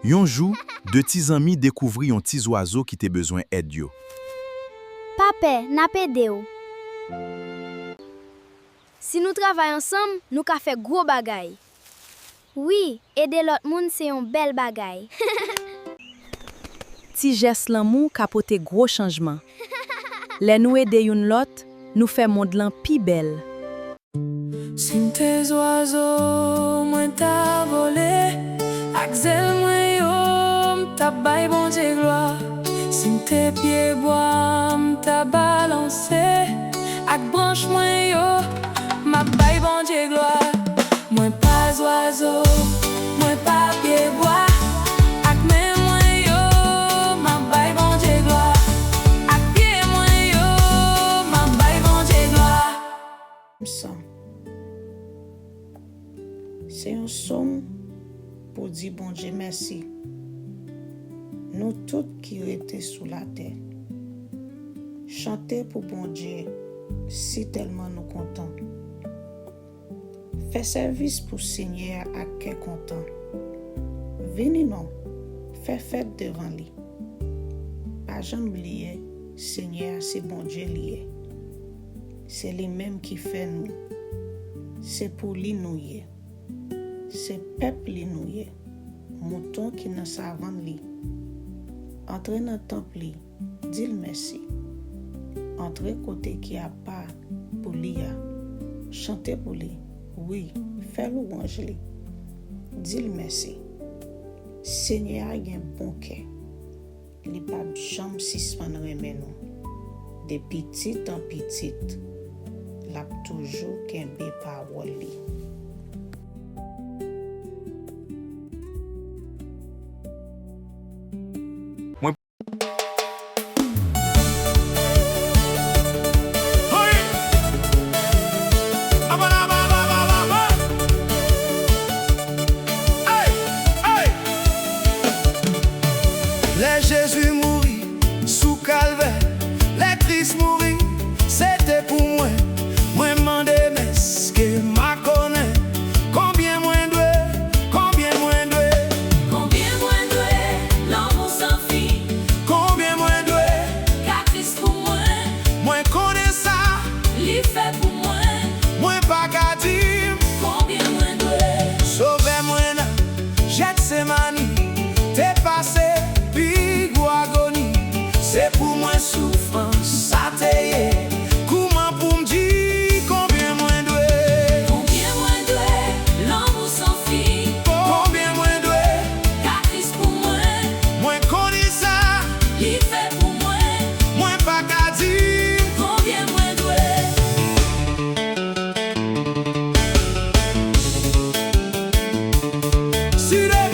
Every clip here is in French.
Yon jou, de petits amis découvri un petit oiseau qui te besoin aide yo. Pape, n'a pede ou. Si nous travaillons ensemble, nous ka fait gros bagay. Oui, aider l'autre monde c'est un bel bagay. Ti geste l'amour capote gros changement. Les nous aider yon lot, nous fait monde lan pi belle. Si tes oiseaux, moi t'as volé, axel moi yo, t'as bail bon Dieu gloire. Si tes pieds bois, t'as balancé, ak branche moi yo, ma bail bon Dieu gloire. Moi pas oiseau, moi pas pied bois, ak main moi yo, ma bail bon Dieu gloire. Ak pied moi yo, ma bail bon Dieu gloire. C'est un somme pour dire bon Dieu merci. Nous tous qui étaient sous la terre, chanter pour bon Dieu si tellement nous contents. Fait service pour Seigneur à quel content. Venez non, fait fête devant lui. Pas jamais oublier, Seigneur c'est bon Dieu lié. C'est lui-même qui fait nous. C'est pour lui nous y est. C'est peuple li nou ye, mouton qui nan savan li. Entre dans le temple li, dis merci. Entre côté qui a pas pour li a, chanter pour lui. Oui, faire louange li. Dis merci. Seigneur a un bon cœur. Li pa jam sispan remen nou. De petit en petit, l'a toujours kembe parole li. Les Jésus mourit sous calvaire, les Christ mourit, c'était pour moi. Moi m'en mais ce que m'a connaît. Combien moins doué, combien moins doué, Combien moins doué, l'amour sans fin. combien moins doué. Car Christ pour moi, Moi connais ça, il fait pour moi. moi pas qu'à dire. Combien moins doué, Sauve-moi là, jette ses manies, t'es passé, puis agonie. C'est pour moi souffrance, ça t'est. Comment pour me dire combien moins doué, combien moins doué, l'amour sans fin. combien moins doué. Car Christ pour moi, Moi connais ça, il fait pour moi. moi pas qu'à dire. Combien moins doué, Si les,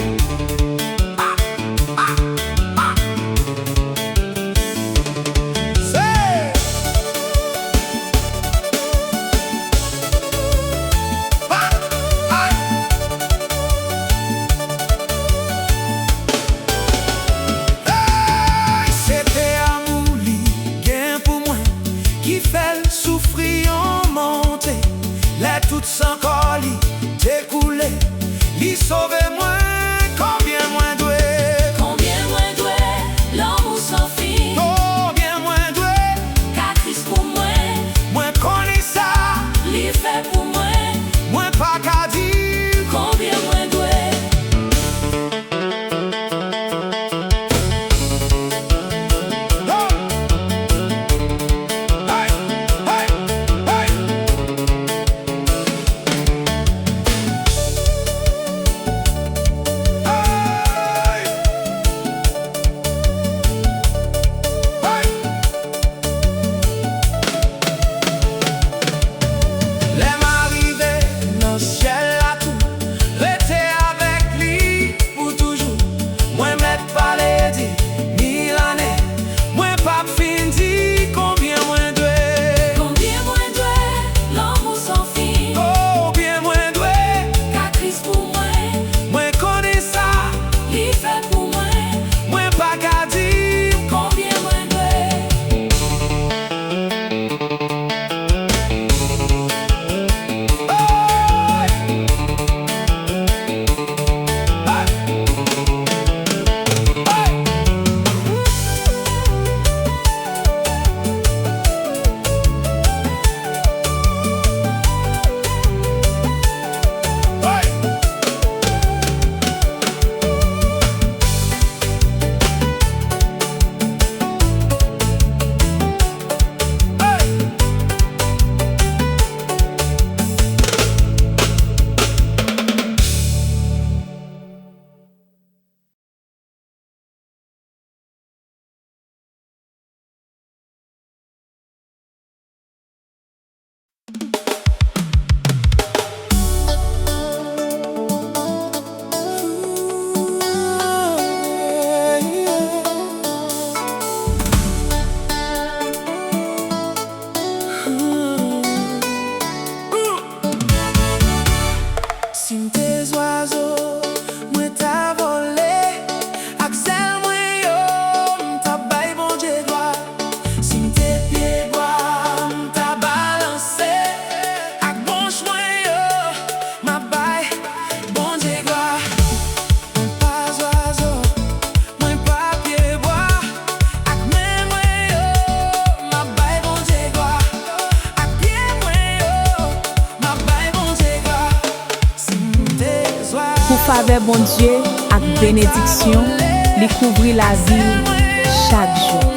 Faveur bon Dieu avec bénédiction, li couvri la vie chaque jour.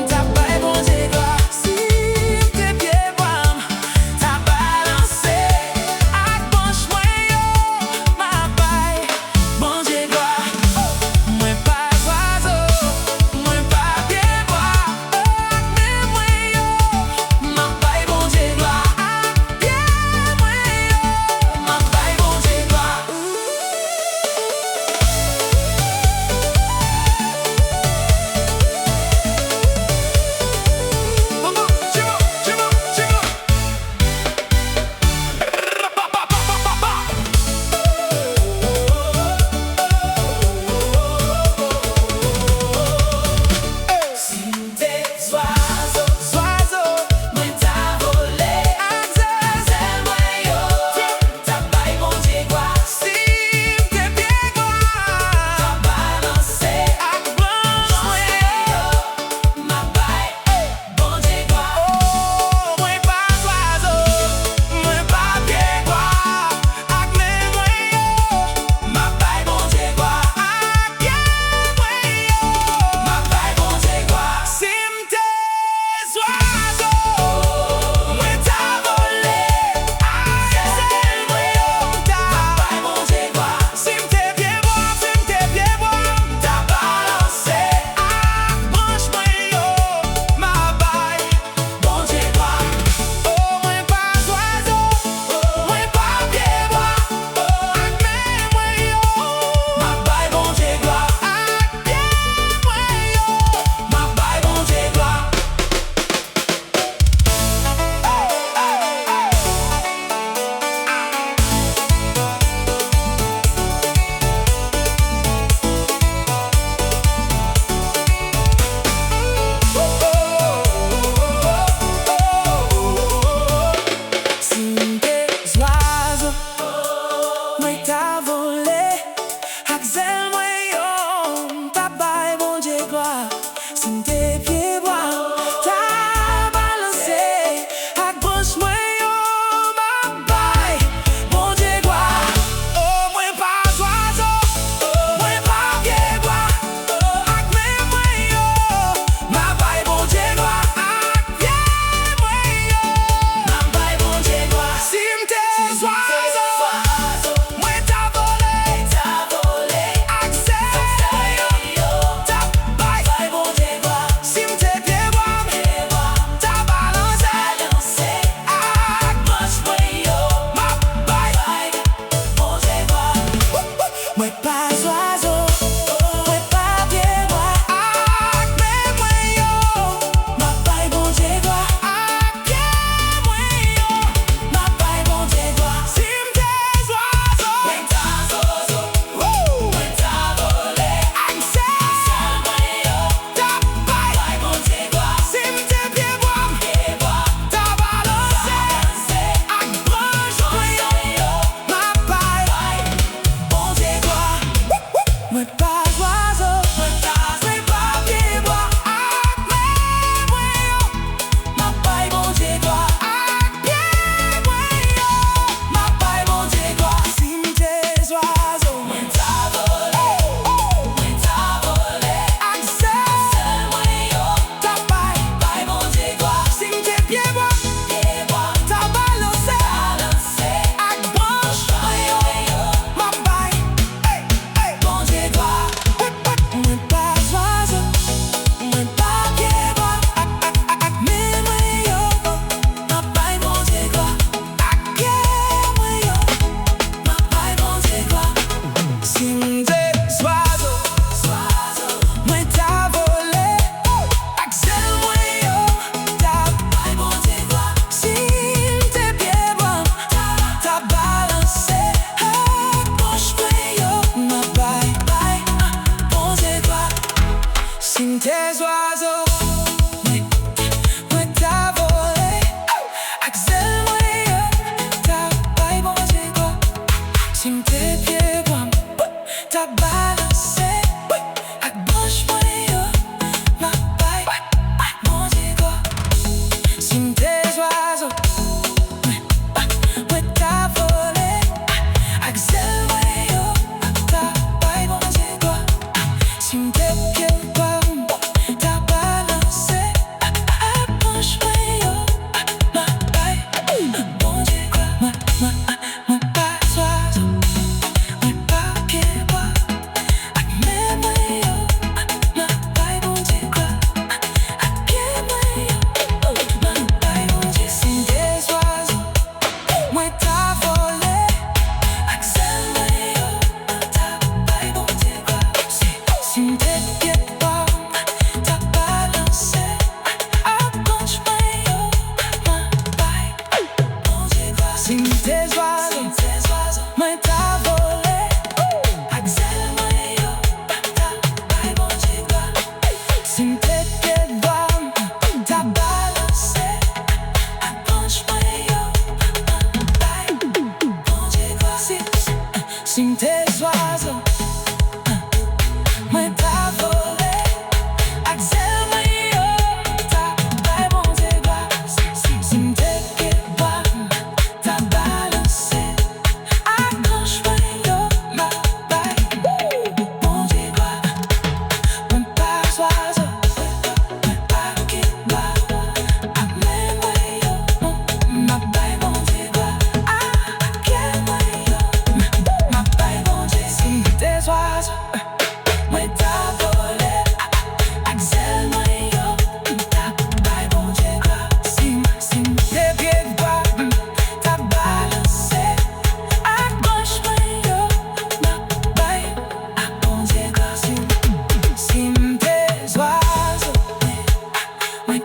Si m'te pied droit, ta balancé, approche moi yo, ma paille, bon Dieu quoi, ma pas oiseau, ma pas pied droit, mais moi yo, ma paille, bon Dieu quoi, pied moi yo, ma paille, bon Dieu, si des oiseaux, moi t'as volé, Axel moi yo, ta paille, bon Dieu quoi, si m'te pied droit, ta balancé, approche moi yo, ma paille, bon Dieu quoi, si m'tes oiseaux, moi t'as volé, Axel moi yo, ta paille, bon Dieu quoi, si m'te pied droit, ta balancé, approche moi yo, ma paille, bon Dieu quoi, si m'tes oiseaux, moi t'as volé, Axel moi yo, ta paille, bon Dieu quoi, si m'tes pied droit, ta balancé, accroche moi yo, ma paille, bon Dieu quoi, mon pas oiseau, mon pas qui doit, amène moi yo, ma paille, bon Dieu quoi, quel moi yo, ma paille, bon Dieu, si t'es oiseau, moi t'as volé, Axel moi yo, ta paille, bon Dieu quoi, si t'es pieds droit, ta balancé, accroche moi yo, ma paille, bon Dieu quoi, si t'es oiseau, moi